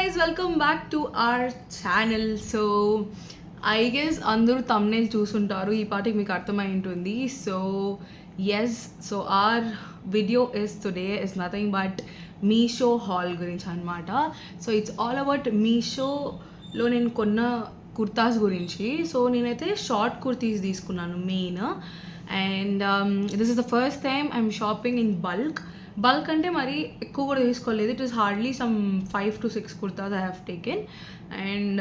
guys, welcome back to our channel. So I guess అందరూ thumbnail చూసుంటారు, ఈ పాటికి మీకు అర్థమై ఉంటుంది. So yes, so our video is today is nothing but Meesho hall గురించి అనమాట. సో ఇట్స్ ఆల్ అబౌట్ మీషోలో నేను కొన్న కుర్తాస్ గురించి. సో నేనైతే షార్ట్ కుర్తీస్ తీసుకున్నాను main. And this is the first time I'm shopping in bulk అంటే మరి ఎక్కువ కూడా తీసుకోలేదు. It is hardly some 5 to 6 kurtas I have taken. And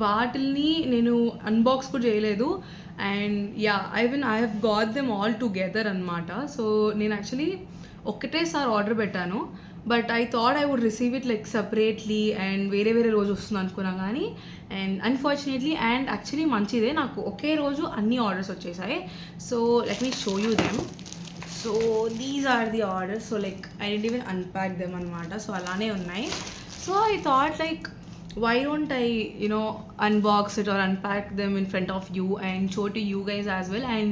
వాటిని నేను అన్బాక్స్ కూడా చేయలేదు. And yeah I have got them all together అనమాట. సో నేను యాక్చువల్లీ ఒక్కటేసారి ఆర్డర్ పెట్టాను, but I thought I would receive it like separately and వేరే రోజు వస్తుంది అనుకున్నా కానీ, అండ్ అన్ఫార్చునేట్లీ అండ్ యాక్చువల్లీ మంచిదే, నాకు ఒకే రోజు అన్ని ఆర్డర్స్ వచ్చేసాయి. So let me show you them. So these are the orders. So like I didn't even unpack them అనమాట. సో అలానే ఉన్నాయి. So I thought like why don't I unbox it or unpack them in front of you and show to you guys as well, and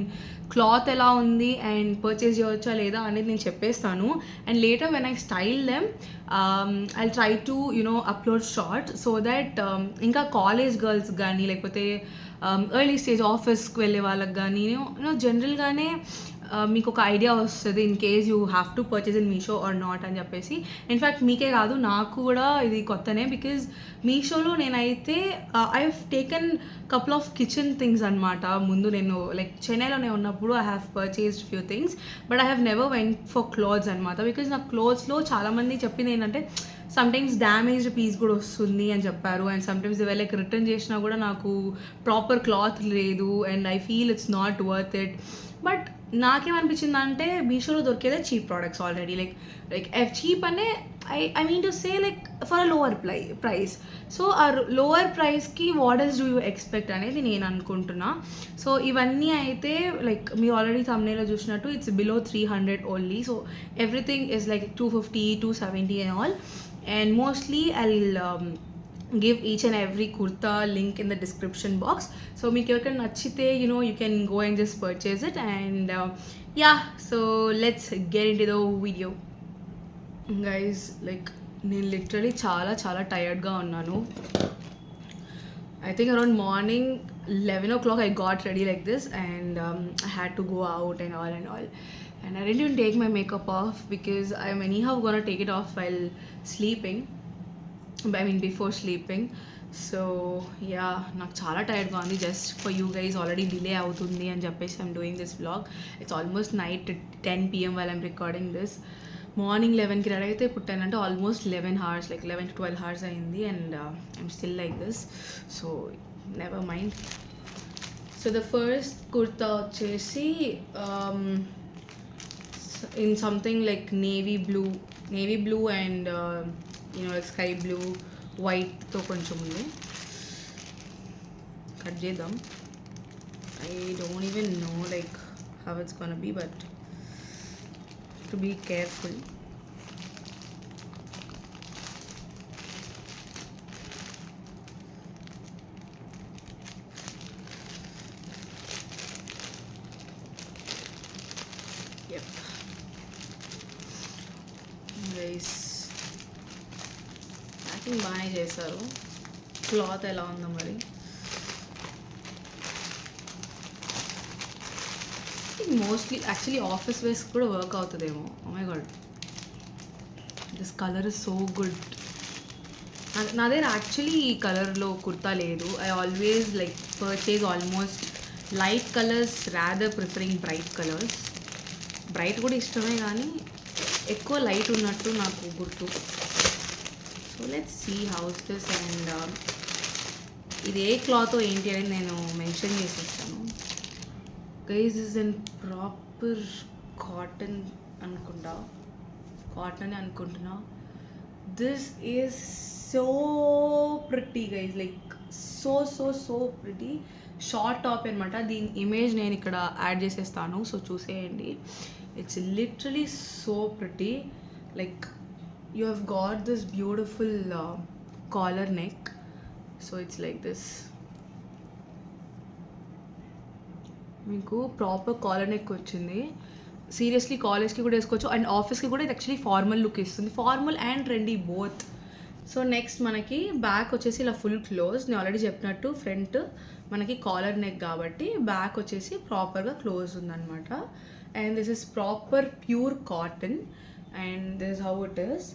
cloth ఎలా ఉంది and purchase చేయవచ్చా లేదా అనేది నేను చెప్పేస్తాను. And later when I style them I try to upload short so that ఇంకా college girls కానీ లేకపోతే ఎర్లీ స్టేజ్ ఆఫీస్కి వెళ్ళే వాళ్ళకి కానీ జనరల్గానే మీకు ఒక ఐడియా వస్తుంది in case you have to purchase in Meesho or not అని చెప్పేసి. ఇన్ఫ్యాక్ట్ మీకే కాదు, నాకు కూడా ఇది కొత్తనే. బికాజ్ మీషోలో నేనైతే I have taken couple of kitchen things అనమాట. ముందు నేను లైక్ చెన్నైలోనే ఉన్నప్పుడు I have purchased few things, but I have never went for clothes అనమాట. బికాజ్ నా క్లోత్స్లో చాలామంది చెప్పింది ఏంటంటే సమ్టైమ్స్ డ్యామేజ్డ్ పీస్ కూడా వస్తుంది అని చెప్పారు. అండ్ సమ్టైమ్స్ లైక్ రిటర్న్ చేసినా కూడా నాకు ప్రాపర్ క్లాత్ లేదు and I feel it's not worth it. But నాకేమనిపించింది అంటే మీషోలో దొరికేదే cheap products already. Like cheap అనే I mean to say like for a lower price. So ఆ లోవర్ ప్రైస్కి what else do you expect అనేది నేను అనుకుంటున్నా. సో ఇవన్నీ అయితే లైక్ మీరు ఆల్రెడీ thumbnail చూసినట్టు it's below 300 only. So everything is like 250, 270 and all. And mostly I'll give each and every kurta link in the description box. So meeku evakana nachite you can go and just purchase it. And yeah, so let's get into the video guys. Like నేను literally చాలా టైర్డ్గా ఉన్నాను. I think around morning 11 o'clock I got ready like this, and I had to go out and all. And I didn't even take my makeup off because I'm anyhow gonna take it off while sleeping. I mean before sleeping. So yeah, నాకు చాలా టైర్డ్గా ఉంది. Just for you guys already delay అవుతుంది అని చెప్పేసి I'm doing this vlog. It's almost night 10 PM while I'm recording this. Morning 11కి ready అయితే ఇప్పుడు 10 అంటే almost 11 hours, like 11 to 12 hours అయింది. And I'm still like this. So never mind. So the first kurta వచ్చేసి in something like navy blue and sky blue white తో కొంచెం ఉంది. Cut చేద్దాం. I don't even know like how it's gonna be, but to be careful. Yep guys, packing బాగానే చేశారు. Cloth ఎలా ఉందో మరి. మోస్ట్లీ యాక్చువల్లీ ఆఫీస్ వేస్ కూడా వర్క్ అవుతుందేమో. Oh my god, this colour is so good. నా దగ్గర యాక్చువల్లీ ఈ కలర్లో కుర్తా లేదు. I always like purchase almost light colours rather preferring bright colours. Bright కూడా ఇష్టమే కానీ ఎక్కువ లైట్ ఉన్నట్టు నాకు గుర్తు. So let's see how's this. And ఇది ఏ క్లాత్ ఏంటి అనేది నేను మెన్షన్ చేసేస్తాను guys. Is in proper cotton అనుకుంటున్నా. This is so pretty guys, like so pretty. Short top అనమాట. దీని ఇమేజ్ నేను ఇక్కడ యాడ్ చేసేస్తాను, సో చూసేయండి. It's literally so pretty. Like you have got this beautiful collar neck. So it's like this. మీకు proper collar neck వచ్చింది. Seriously కాలేజ్కి కూడా వేసుకోవచ్చు అండ్ ఆఫీస్కి కూడా ఇది యాక్చువల్లీ ఫార్మల్ లుక్ ఇస్తుంది. Formal and trendy both. So next మనకి బ్యాక్ వచ్చేసి ఇలా ఫుల్ క్లోజ్. నేను ఆల్రెడీ చెప్పినట్టు ఫ్రంట్ మనకి కాలర్ నెక్ కాబట్టి బ్యాక్ వచ్చేసి ప్రాపర్గా క్లోజ్ ఉందన్నమాట. And this is proper pure cotton and this is how it is.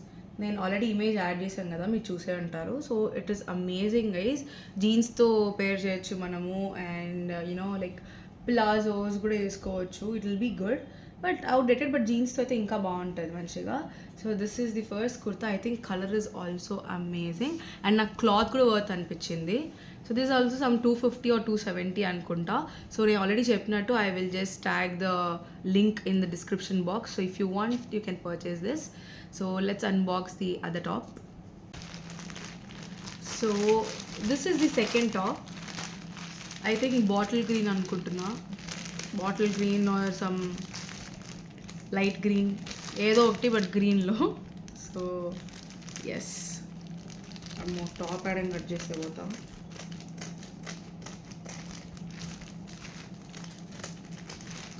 నేను ఆల్రెడీ ఇమేజ్ యాడ్ చేశాను కదా, మీరు చూసే ఉంటారు. So it is amazing guys. జీన్స్తో పేర్ చేయొచ్చు మనము అండ్ యునో లైక్ ప్లాజోస్ కూడా వేసుకోవచ్చు. It will be good but outdated, but జీన్స్తో అయితే ఇంకా బాగుంటుంది మంచిగా. So this is the first kurta. I think colour is also amazing and నాకు క్లాత్ కూడా వర్త్ అనిపించింది. So this also some 250 or 270 అనుకుంటా. సో నేను ఆల్రెడీ చెప్పినట్టు I will just tag the link in the description box. So if you want you can purchase this. So let's unbox the other top. So this is the second top. I think bottle green అనుకుంటున్నా, bottle green or some light green ఏదో ఒకటి, but గ్రీన్లో. So yes, అమ్మో top యాడ్ cut చేస్తే పోతాం.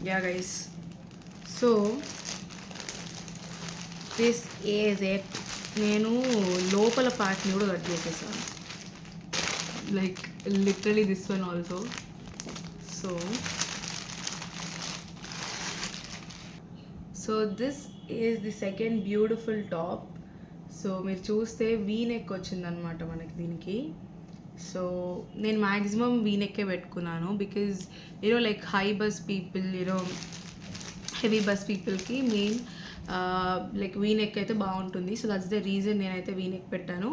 Yeah guys, so this is it. నేను లోపల పార్ట్ని కూడా కట్ చేసేసాను, like literally this one also. So this is the second beautiful top. So మీరు చూస్తే వీ నెక్ వచ్చిందనమాట మనకి దీనికి. సో నేను మ్యాక్సిమం వీ నెక్కే పెట్టుకున్నాను because you know like high bus people, you know heavy bus పీపుల్కి మెయిన్ లైక్ వీ నెక్ అయితే బాగుంటుంది. సో దట్స్ ద రీజన్ నేనైతే వీ నెక్ పెట్టాను.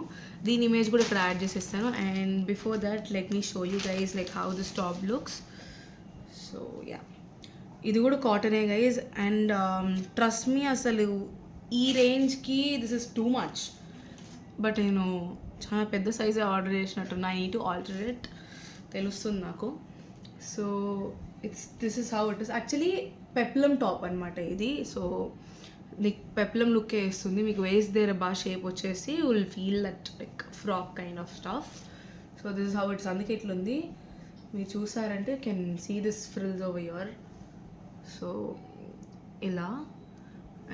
దీని ఇమేజ్ కూడా ఇక్కడ యాడ్ చేసేస్తాను. And before that let me show you guys like how this top looks. So yeah, ఇది కూడా కాటనే గైజ్. అండ్ ట్రస్ట్ మీ, అసలు ఈ రేంజ్కి this is too much. But నేను చాలా పెద్ద సైజే order చేసినట్టున్నా. I need to alter it, తెలుస్తుంది నాకు. So this is how it is. Actually peplum top అనమాట ఇది. సో నీకు పెప్లం లుక్కే వేస్తుంది. మీకు వేస్ట్ దగ్గర బాగా షేప్ వచ్చేసి will feel that like frock kind of stuff. So this is how it's. అందుకే ఇట్లుంది. మీరు చూసారంటే can see this frills over your. So ఇలా.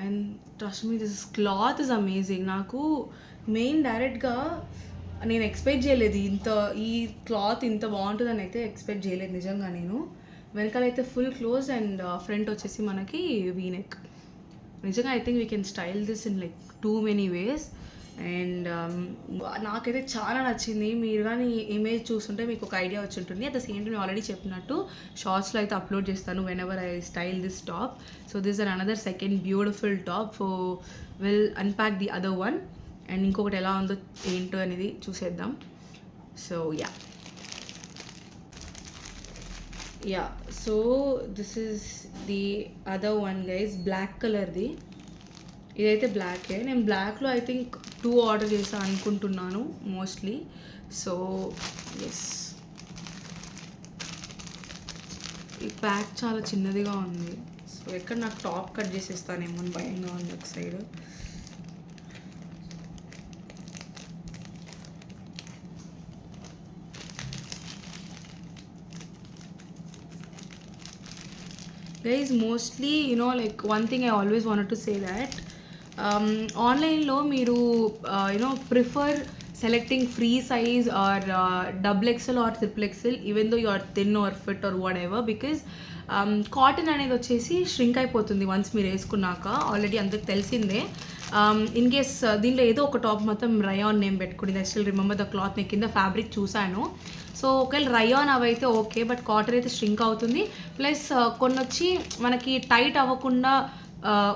And trust me, this cloth is amazing. నాకు మెయిన్ డైరెక్ట్గా నేను ఎక్స్పెక్ట్ చేయలేదు ఈ క్లాత్ ఇంత బాగుంటుందని అయితే ఎక్స్పెక్ట్ చేయలేదు నిజంగా. నేను వెనకాలైతే ఫుల్ క్లోజ్ అండ్ ఫ్రంట్ వచ్చేసి మనకి వీ నెక్. నిజంగా I think we can style this in like too many ways. And నాకైతే చాలా నచ్చింది. మీరు కానీ ఇమేజ్ చూస్తుంటే మీకు ఒక ఐడియా వచ్చి ఉంటుంది. At the same time already చెప్పినట్టు షార్ట్స్లో అయితే అప్లోడ్ చేస్తాను whenever I style this top. So this are another second beautiful top. So will unpack the other one and ఇంకొకటి ఎలా ఉందో ఏంటో అనేది చూసేద్దాం. So yeah, so this is the other one guys, black కలర్ది. ఇదైతే బ్లాకే. నేను బ్లాక్లో ఐ థింక్ 2 ఆర్డర్ చేసాను అనుకుంటున్నాను మోస్ట్లీ. సో ఎస్, ఈ ప్యాక్ చాలా చిన్నదిగా ఉంది. సో ఎక్కడ నాకు టాప్ కట్ చేసేస్తానేమో అని భయంగా ఉంది ఒక side. Guys, mostly, you know, like one thing I always wanted to say that ఆన్లైన్లో మీరు you know prefer selecting free size or double XL or triple XL even though you are thin or fit or whatever, because cotton అనేది వచ్చేసి shrink అయిపోతుంది once మీరు వేసుకున్నాక. Already అందరికి తెలిసిందే. In case దీనిలో ఏదో ఒక టాప్ మొత్తం రయాన్ నేమ్ పెట్టుకుని, I still remember the cloth. నేను కింద ఫ్యాబ్రిక్ చూశాను. సో ఒకవేళ రయాన్ అవైతే ఓకే, బట్ కాటన్ అయితే ష్రింక్ అవుతుంది. ప్లస్ కొన్ని వచ్చి మనకి టైట్ అవ్వకుండా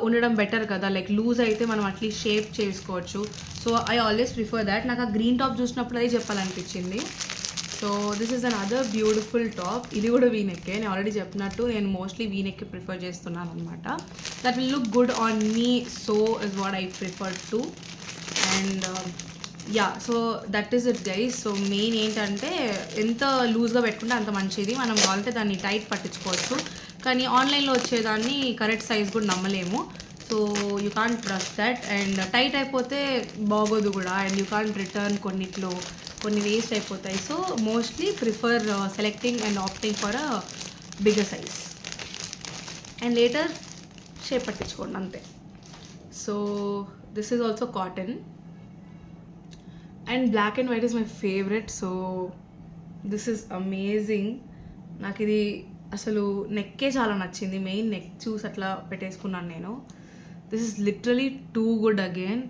ఉండడం బెటర్ కదా, లైక్ లూజ్ అయితే మనం అట్లీస్ట్ షేప్ చేసుకోవచ్చు. So I always prefer that. నాకు ఆ గ్రీన్ టాప్ చూసినప్పుడు అదే చెప్పాలనిపించింది. So this is another beautiful top. ఇది కూడా వీనెక్కే. నేను ఆల్రెడీ చెప్పినట్టు నేను మోస్ట్లీ వీనెక్కే ప్రిఫర్ చేస్తున్నాను అనమాట. That will look good on me. So is what I prefer to. And yeah, so that is it guys. So main ఏంటంటే ఎంత లూజ్గా పెట్టుకుంటే అంత మంచిది. మనం కావాలంటే దాన్ని టైట్ పట్టించుకోవచ్చు, కానీ ఆన్లైన్లో వచ్చేదాన్ని కరెక్ట్ సైజ్ కూడా నమ్మలేము. So you can't trust that. And tight అయిపోతే బాగోదు కూడా. అండ్ యూ కాంట్ రిటర్న్, కొన్నిట్లో కొన్ని వేస్ట్ అయిపోతాయి. So mostly prefer selecting and opting for a bigger size and later shape పట్టించుకోండి అంతే. So this is also cotton. And black and white is my favourite. So this is amazing. నాకు ఇది అసలు నెక్కే చాలా నచ్చింది. మెయిన్ నెక్ చూసి అట్లా పెట్టేసుకున్నాను నేను. This is literally too good again.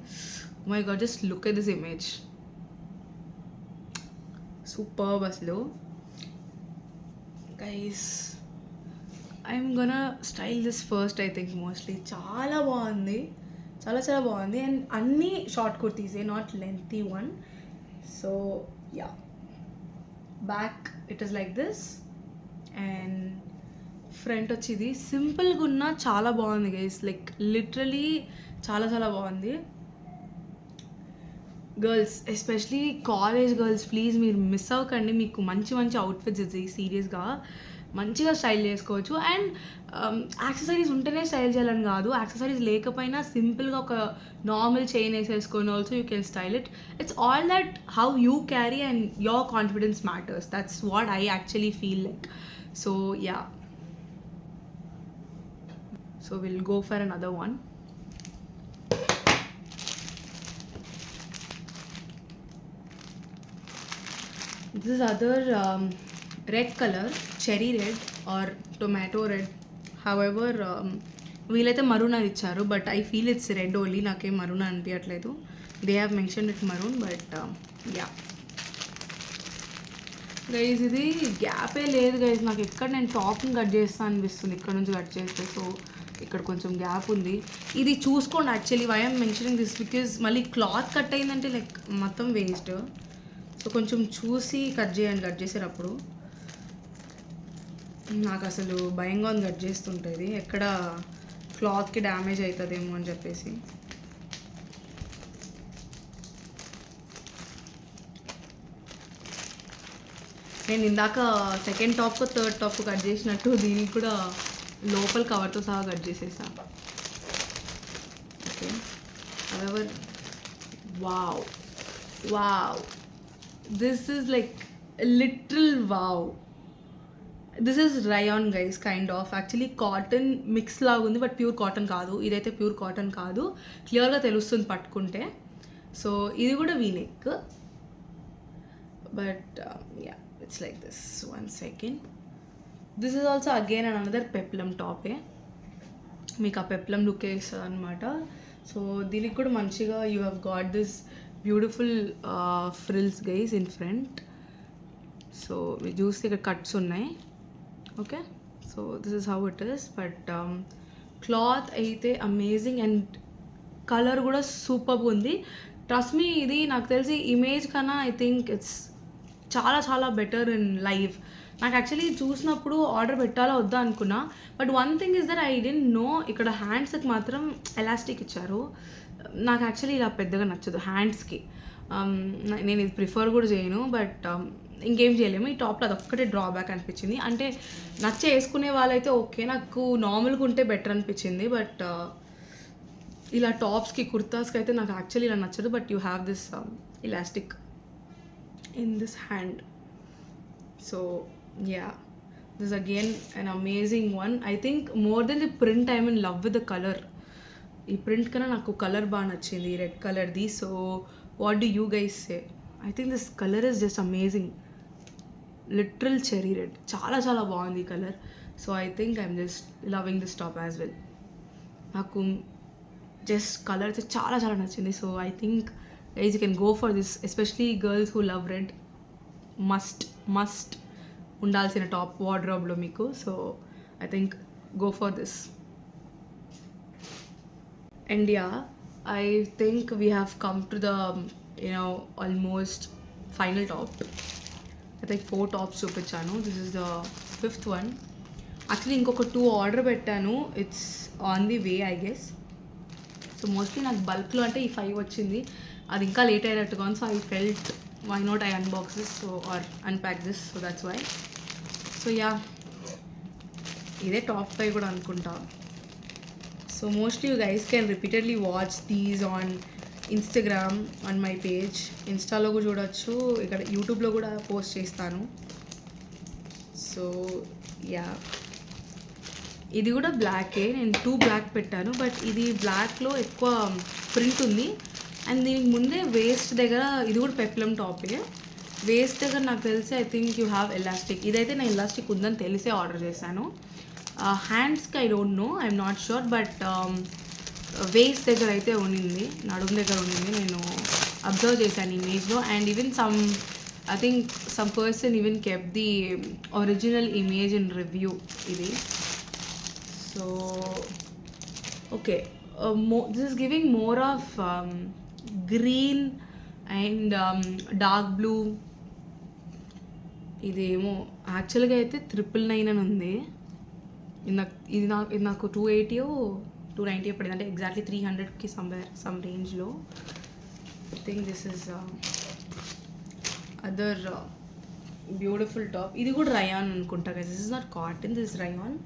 My god, just look at this image. Superb అసలు. Guys, I'm gonna style this first. I think mostly చాలా బాగుంది, చాలా చాలా బాగుంది. అండ్ అన్నీ షార్ట్ కుర్తీసే, not lengthy one. So yeah, back it is like this and front వచ్చి ఇది సింపుల్గా ఉన్న చాలా బాగుంది గైస్. లైక్ లిటరలీ చాలా చాలా బాగుంది. Girls, especially college girls, please మీరు మిస్ అవ్వకండి. మీకు మంచి మంచి అవుట్ఫిట్స్ ఇది సీరియస్గా మంచిగా స్టైల్ చేసుకోవచ్చు. అండ్ యాక్సెసరీస్ ఉంటేనే స్టైల్ చేయాలని కాదు, యాక్సెసరీస్ లేకపోయినా సింపుల్గా ఒక నార్మల్ చైన్ వేసేసుకొని also you can style it. It's all that how you carry and your confidence matters. That's what I actually feel like. So yeah, so will go for another one. This is other red color, cherry red or tomato red. However, వీళ్ళైతే maroon అని ఇచ్చారు, but I feel it's red only. నాకేం maroon అనిపించట్లేదు. They have mention it maroon, but yeah guys, ఇది గ్యాపే లేదు guys. నాకు ఎక్కడ నేను టాప్ని కట్ చేస్తాను అనిపిస్తుంది ఇక్కడ నుంచి కట్ చేస్తే. సో ఇక్కడ కొంచెం గ్యాప్ ఉంది. ఇది చూసుకోండి. Actually why I'm mentioning this because మళ్ళీ క్లాత్ కట్ అయిందంటే లైక్ మొత్తం వేస్ట్. సో కొంచెం చూసి కట్ చేయండి కట్ చేసేటప్పుడు. నాకు అసలు భయంగా ఉంది కట్ చేస్తుంటుంది, ఎక్కడ క్లాత్కి డ్యామేజ్ అవుతుందేమో అని చెప్పేసి. నేను ఇందాక second top third top cut చేసినట్టు దీనికి కూడా లోపల కవర్తో సహా కట్ చేసేసాను. Okay, our wow wow, this is like a literal wow. This is rayon guys, kind of actually cotton mix లాగా ఉంది, బట్ ప్యూర్ కాటన్ కాదు. ఇదైతే ప్యూర్ కాటన్ కాదు, క్లియర్గా తెలుస్తుంది పట్టుకుంటే. సో ఇది కూడా V neck, but yeah it's like this. 1 second. This is also again and another peplum టాపే. మీకు ఆ పెప్లం లుక్ వేస్తుంది అనమాట. సో దీనికి కూడా మంచిగా you have got this beautiful frills guys in front. So మీరు చూస్తే ఇక్కడ కట్స్ ఉన్నాయి. Okay, so this is how it is. But cloth అయితే అమేజింగ్ అండ్ కలర్ కూడా సూపర్గా ఉంది. ట్రస్ట్ మీ, ఇది నాకు తెలిసి ఇమేజ్ కన్నా ఐ థింక్ ఇట్స్ చాలా చాలా బెటర్ ఇన్ లైవ్. నాకు యాక్చువల్లీ చూసినప్పుడు ఆర్డర్ పెట్టాలా వద్దా అనుకున్నా, but one thing is that I didn't know ఇక్కడ హ్యాండ్స్కి మాత్రం ఎలాస్టిక్ ఇచ్చారు. నాకు యాక్చువల్లీ ఇలా పెద్దగా నచ్చదు హ్యాండ్స్కి. నేను ఇది ప్రిఫర్ కూడా చేయను, బట్ ఇంకేం చేయలేము. ఈ టాప్లో అదొక్కటే డ్రాబ్యాక్ అనిపించింది. అంటే నచ్చ వేసుకునే వాళ్ళైతే ఓకే, నాకు నార్మల్గా ఉంటే బెటర్ అనిపించింది. బట్ ఇలా టాప్స్కి కుర్తాస్కి అయితే నాకు యాక్చువల్లీ ఇలా నచ్చదు. But you have this elastic in this hand. So yeah, this is again an amazing one. I think more than the print, I'm in love with the color. ఈ print కన్నా నాకు colour బాగా నచ్చింది, red కలర్ది. So what do you guys say? I think this colour is just amazing. Literal cherry red, చాలా చాలా బాగుంది ఈ colour. So I think I'm just loving this top as well. నాకు జస్ట్ కలర్ అయితే చాలా చాలా నచ్చింది. So I think guys you can go for this, especially girls who love red. Must ఉండాల్సిన టాప్ వార్డ్రోబ్లో మీకు. So I think go for this. And yeah, I think we have come to the almost final top. I think 4 tops చూపించాను. This is the 5th one. Actually ఇంకొక 2 order పెట్టాను, it's on the way I guess. So mostly నాకు బల్క్లో అంటే ఈ 5 వచ్చింది, అది ఇంకా లేట్ అయ్యేటట్టుగా ఉంది. So I felt why not I unbox this or unpack this, so that's why. So yeah, ఇదే టాప్ 5 కూడా అనుకుంటా. So mostly you guys can repeatedly watch these on Instagram on my page. ఇన్స్టాలో కూడా చూడొచ్చు, ఇక్కడ యూట్యూబ్లో కూడా పోస్ట్ చేస్తాను. సో యా, ఇది కూడా బ్లాకే. నేను 2 బ్లాక్ పెట్టాను, బట్ ఇది బ్లాక్లో ఎక్కువ ప్రింట్ ఉంది, అండ్ దీనికి ముందే వేస్ట్ దగ్గర ఇది కూడా పెప్లం టాపే. వేస్ట్ దగ్గర నాకు తెలిసి I think you have elastic. ఇదైతే నేను ఎలాస్టిక్ ఉందని తెలిసే ఆర్డర్ చేశాను. హ్యాండ్స్కి I don't know, I'm not sure, but waste దగ్గర అయితే ఉండింది, నడుము దగ్గర ఉండింది. నేను అబ్జర్వ్ చేశాను ఇమేజ్లో. And even I think some person even kept the original image in review ఇది. So okay, this is giving more of green and dark blue. ఇదేమో యాక్చువల్గా అయితే 999 అని ఉంది. ఇది నాకు 280 290 పడింది, అంటే ఎగ్జాక్ట్లీ 300కి సమ్ రేంజ్లో. I think this is other beautiful top. ఇది కూడా రయాన్ అనుకుంటా కదా. This is not cotton, this is rayon.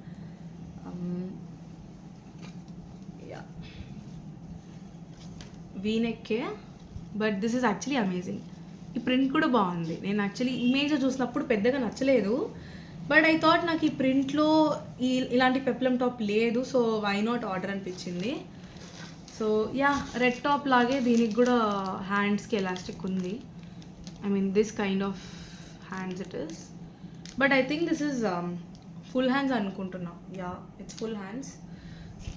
వీనెక్కే, but this is actually amazing. ఈ ప్రింట్ కూడా బాగుంది. నేను యాక్చువల్లీ ఇమేజ్లో చూసినప్పుడు పెద్దగా నచ్చలేదు, బట్ ఐ థాట్ నాకు ఈ ప్రింట్లో ఇలాంటి పెప్లం టాప్ లేదు, సో వై నాట్ ఆర్డర్ అనిపించింది. సో యా, రెడ్ టాప్ లాగే దీనికి కూడా హ్యాండ్స్కి ఎలాస్టిక్ ఉంది. I mean this kind of hands it is, but I think this is full hands అనుకుంటున్నా. Yeah, it's full hands.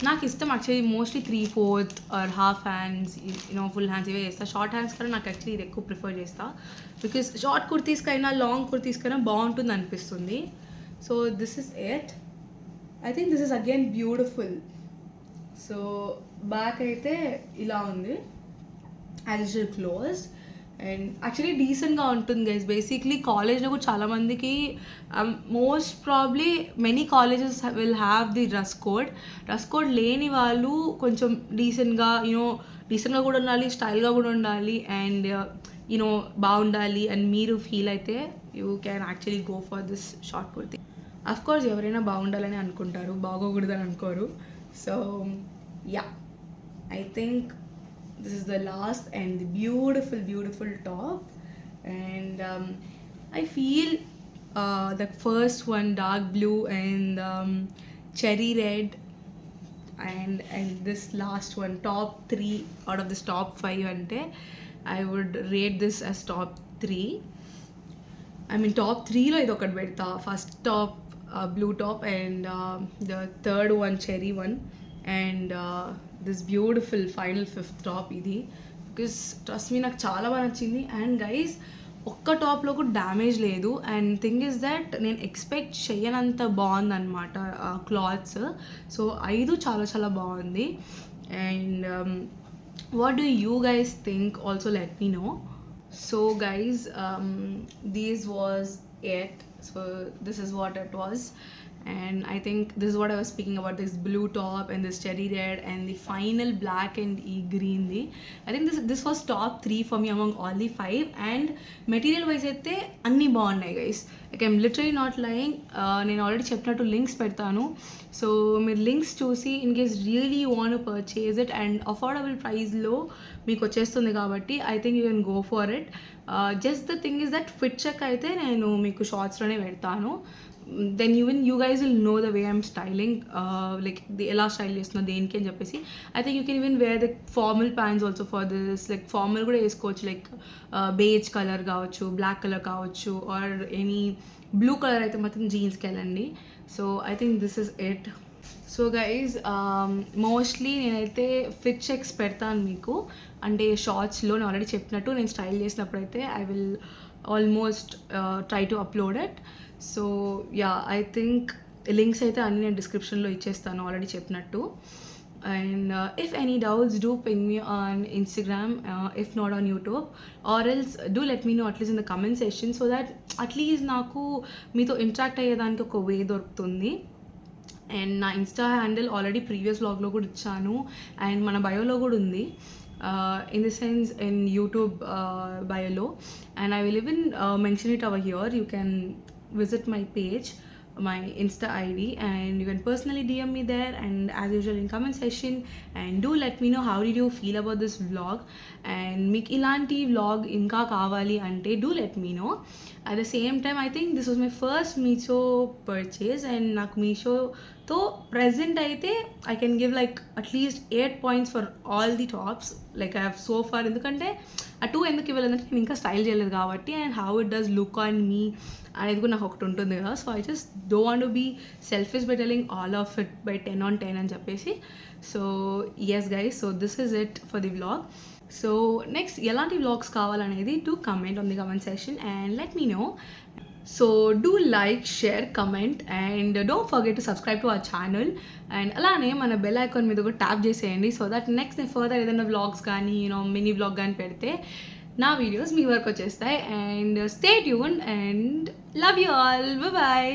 నాకు ఇష్టం actually mostly 3/4 or half hands, full hands ఇవే చేస్తా. షార్ట్ హ్యాండ్స్ కన్నా నాకు యాక్చువల్లీ ఇది ఎక్కువ ప్రిఫర్ చేస్తా, బికాస్ షార్ట్ కుర్తీస్కైనా లాంగ్ కుర్తీస్కైనా బాగుంటుంది అనిపిస్తుంది. So this is it. I think this is again beautiful. So back అయితే ఇలా ఉంది, as usual closed. And actually డీసెంట్గా ఉంటుంది గైస్. బేసిక్లీ కాలేజ్లో కూడా చాలామందికి most probably many colleges will have the dress code. Dress code లేని వాళ్ళు కొంచెం డీసెంట్గా కూడా ఉండాలి, స్టైల్గా కూడా ఉండాలి, అండ్ బాగుండాలి అని మీరు ఫీల్ అయితే you can actually go for this short kurti. Of course ఎవరైనా బాగుండాలని అనుకుంటారు, బాగోకూడదని అనుకోరు. So yeah, I think this is the last and the beautiful top. And I feel the first one, dark blue and cherry red, and this last one, top 3 out of this top 5 ante I would rate this as top 3. I mean top 3 lo idokati pedta. First top blue top, and the third one cherry one, and this beautiful final 5th top ఇది. Because trust me నాకు చాలా బాగా నచ్చింది. And guys, ఒక్క టాప్లో కూడా damage లేదు. And thing is that నేను ఎక్స్పెక్ట్ చేయనంత బాగుందన్నమాట క్లాత్స్. సో 5 చాలా చాలా బాగుంది. And what do you guys think? Also let me know. So guys, these was it. So this is what it was. And I think this is what I was speaking about, this blue top and this cherry red and the final black and green. I think this was top 3 for me among all the 5. And material wise aithe anni baagunnai guys. Like I'm literally not lying. నేను already చెప్పినట్టు links పెడతాను. So మీరు links చూసి in case really you want purchase it and affordable ప్రైస్లో మీకు వచ్చేస్తుంది కాబట్టి I think you can go for it. Just the thing is that fit check అయితే నేను మీకు షార్ట్స్లోనే పెడతాను. then even you guys will know the way I'm styling, like ఎలా style చేస్తున్నా దేనికి అని చెప్పేసి. I think you can even wear the formal pants also for this, like formal కూడా వేసుకోవచ్చు, లైక్ బేజ్ కలర్ కావచ్చు, బ్లాక్ కలర్ కావచ్చు, or any blue colour అయితే మాత్రం జీన్స్కి వెళ్ళండి. So I think this is it. So guys, mostly నేనైతే fit checks పెడతాను మీకు, అంటే షార్ట్స్లో నేను ఆల్రెడీ చెప్పినట్టు నేను స్టైల్ చేసినప్పుడు అయితే I will almost try to upload it. So yeah, I think links అయితే అన్నీ నేను డిస్క్రిప్షన్లో ఇచ్చేస్తాను ఆల్రెడీ చెప్పినట్టు. And if any doubts do ping me on Instagram, if not on YouTube, or else do let me know at least in the comment section, so that at least నాకు మీతో interact అయ్యేదానికి ఒక వే దొరుకుతుంది. అండ్ నా ఇన్స్టా హ్యాండిల్ ఆల్రెడీ ప్రీవియస్ వ్లాగ్లో కూడా ఇచ్చాను, and మన బయోలో కూడా ఉంది, in the sense in YouTube bio, and I will even mention it over here. You can visit my page, my Insta ID, and you can personally DM me there, and as usual in comment section, and do let me know how did you feel about this vlog, and meek ilanti vlog inka kavali ante do let me know. At the same time, I think this was my first Meesho purchase, and నాకు Meesho తో present అయితే I can give like at least 8 points for all the tops like I have so far. ఎందుకంటే ఆ 2 ఎందుకు ఇవ్వలేదంటే నేను ఇంకా style చేయలేదు కాబట్టి, and how it does look on me అనేది కూడా నాకు ఒకటి ఉంటుంది కదా. So I just do want to be selfish by telling all of it by 10 on 10 అని చెప్పేసి. So yes guys, so this is it for the vlog. So next ఎలాంటి vlogs కావాలనేది to comment on the comment section and let me know. So do like, share, comment and don't forget to subscribe to our channel. And అలానే మన bell icon మీద కూడా tap చేసేయండి so that next నేను further ఏదైనా vlogs కానీ mini vlog కానీ పెడితే నా వీడియోస్ మీ వరకు వచ్చేస్తాయి. And stay tuned and love you all, bye.